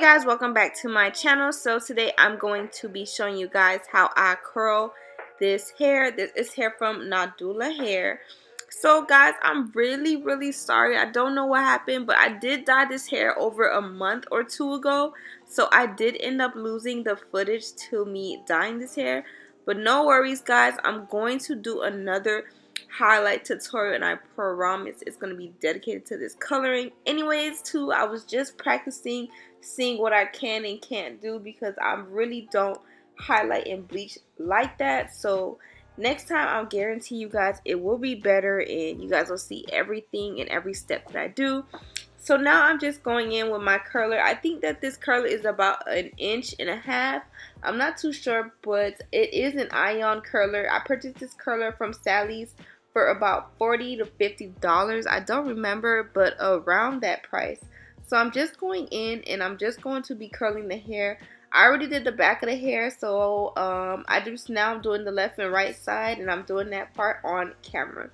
Guys, welcome back to my channel. So today I'm going to be showing you guys how I curl this hair. This is hair from Nadula Hair. So guys, I'm really sorry. I don't know what happened, but I did dye this hair over a month or two ago. So I did end up losing the footage to me dyeing this hair. But no worries guys, I'm going to do another highlight tutorial and I promise it's going to be dedicated to this coloring. Anyways, too, I was just practicing seeing what I can and can't do because I really don't highlight and bleach like that. So next time I'll guarantee you guys it will be better and you guys will see everything and every step that I do. So now I'm just going in with my curler. I think that this curler is about 1.5 inches. I'm not too sure, but it is an ion curler. I purchased this curler from Sally's for about $40 to $50. I don't remember, but around that price. So I'm just going in and I'm just going to be curling the hair. I already did the back of the hair, so I just now doing the left and right side, and I'm doing that part on camera.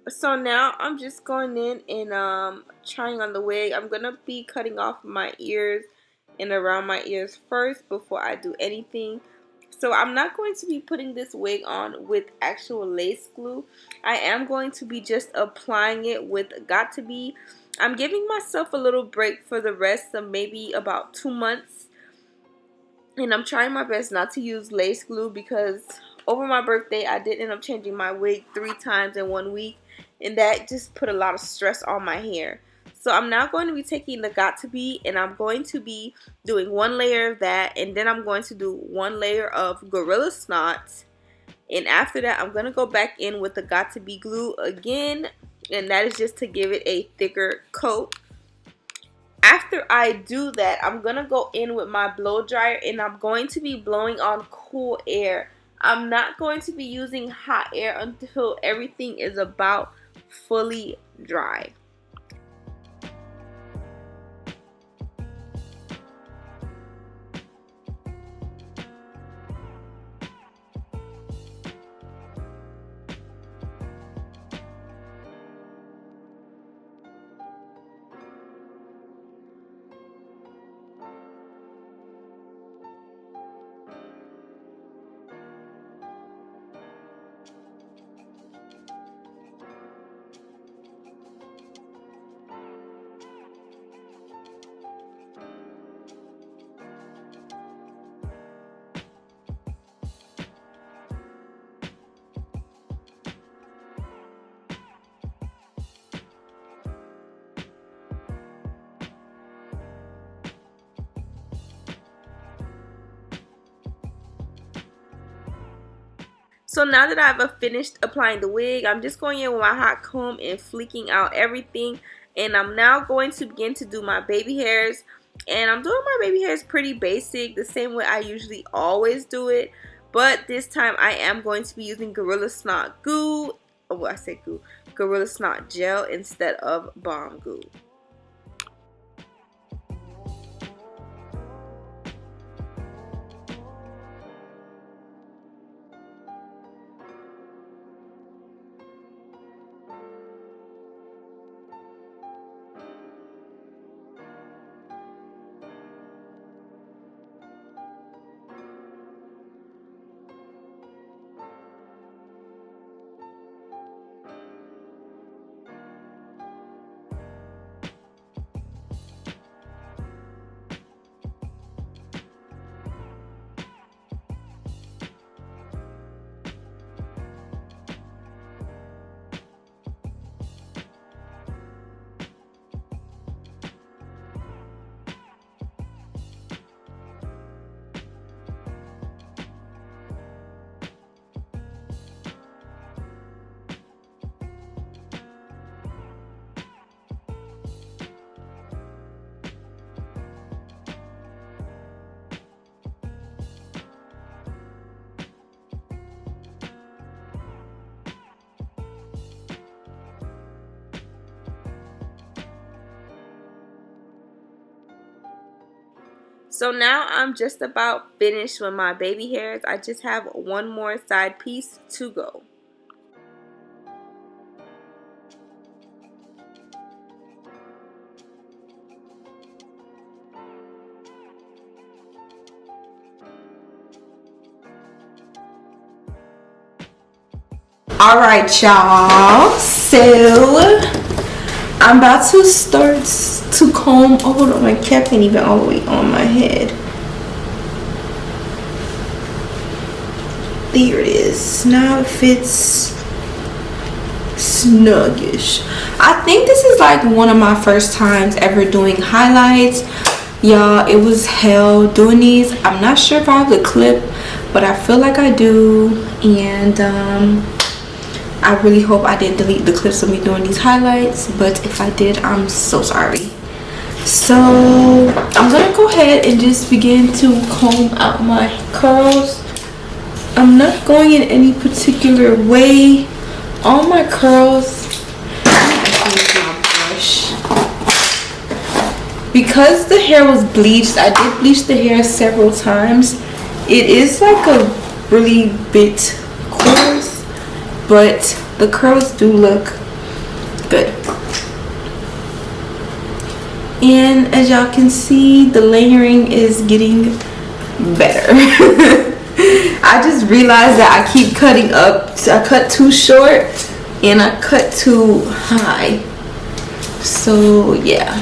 So now I'm just going in and trying on the wig. I'm gonna be cutting off my ears and around my ears first before I do anything. So I'm not going to be putting this wig on with actual lace glue. I am going to be just applying it with Got To Be. I'm giving myself a little break for the rest of maybe about 2 months. And I'm trying my best not to use lace glue because over my birthday I did end up changing my wig 3 times in 1 week. And that just put a lot of stress on my hair. So I'm now going to be taking the Got To Be and I'm going to be doing 1 layer of that. And then I'm going to do 1 layer of Gorilla Snot. And after that I'm going to go back in with the Got To Be glue again. And that is just to give it a thicker coat. After I do that, I'm going to go in with my blow dryer and I'm going to be blowing on cool air. I'm not going to be using hot air until everything is about fully dry. So now that I've finished applying the wig, I'm just going in with my hot comb and fleeking out everything. And I'm now going to begin to do my baby hairs. And I'm doing my baby hairs pretty basic, the same way I usually always do it. But this time I am going to be using Gorilla Snot Goo. Oh, I said goo. Gorilla Snot Gel instead of Balm Goo. So now I'm just about finished with my baby hairs. I just have one more side piece to go. Alright y'all, so I'm about to start to comb. Oh, hold on, my cap ain't even all the way on my head. There it is. Now it fits snuggish. I think this is like one of my first times ever doing highlights. Y'all, it was hell doing these. I'm not sure if I have the clip, but I feel like I do. And I really hope I didn't delete the clips of me doing these highlights, but if I did, I'm so sorry. So I'm gonna go ahead and just begin to comb out my curls. I'm not going in any particular way. All my curls, because the hair was bleached, I did bleach the hair several times. It is like a really bit coarse, but the curls do look good. And as y'all can see, the layering is getting better. I just realized that I keep cutting up. So I cut too short and I cut too high. So yeah.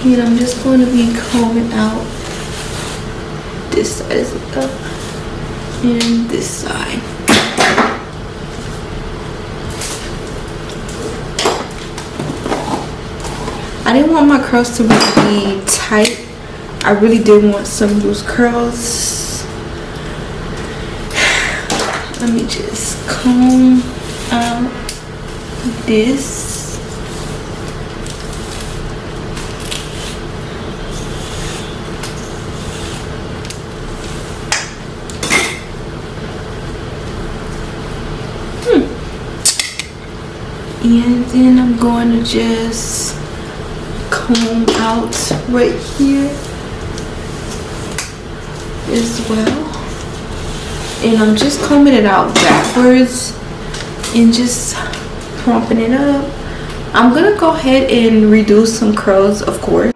And I'm just going to be combing out this side as well and this side. I didn't want my curls to really be tight. I really did want some loose curls. Let me just comb out this. And then I'm going to just comb out right here as well. And I'm just combing it out backwards and just propping it up. I'm gonna go ahead and redo some curls, of course.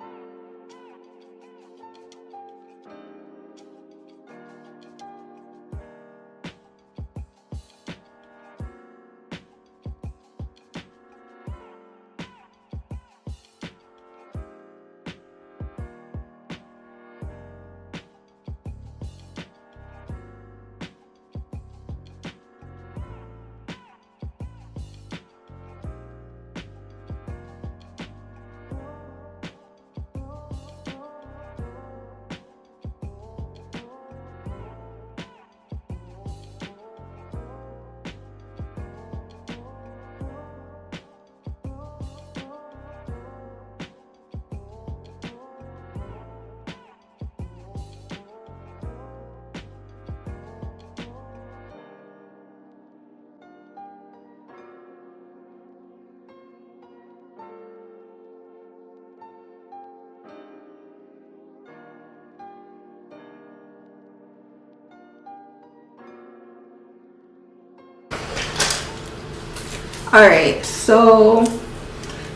Alright, so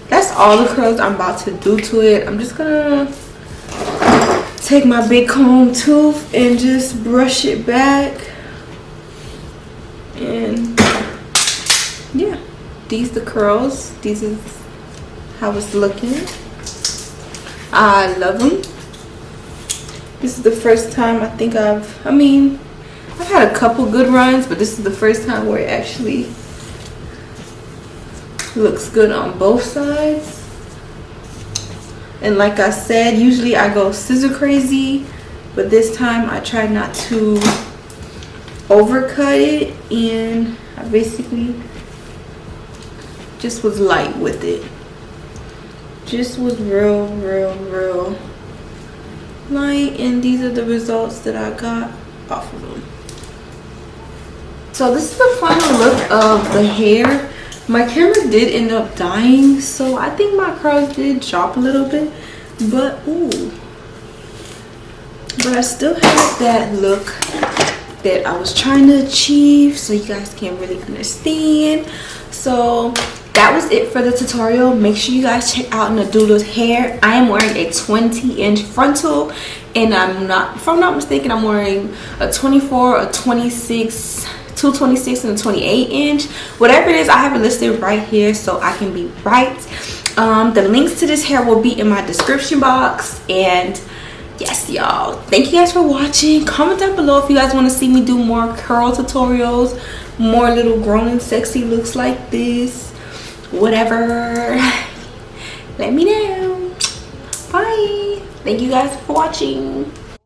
that's all the curls I'm about to do to it. I'm just gonna take my big comb tooth and just brush it back. And yeah, these the curls. This is how it's looking. I love them. This is the first time I think I've had a couple good runs, but this is the first time where it actually looks good on both sides. And like I said, usually I go scissor crazy, but this time I tried not to overcut it, and I basically just was light with it. Just was real light, and these are the results that I got off of them. So this is the final look of the hair. My camera did end up dying, so I think my curls did drop a little bit, but I still have that look that I was trying to achieve, so you guys can really understand. So that was it for the tutorial. Make sure you guys check out Nadula's hair. I am wearing a 20-inch frontal, and if I'm not mistaken, I'm wearing a 24, a 26, 226, and a 28-inch. Whatever it is, I have it listed right here so I can be right. The links to this hair will be in my description box. And yes, y'all, thank you guys for watching. Comment down below if you guys want to see me do more curl tutorials, more little grown and sexy looks like this, whatever. Let me know. Bye. Thank you guys for watching.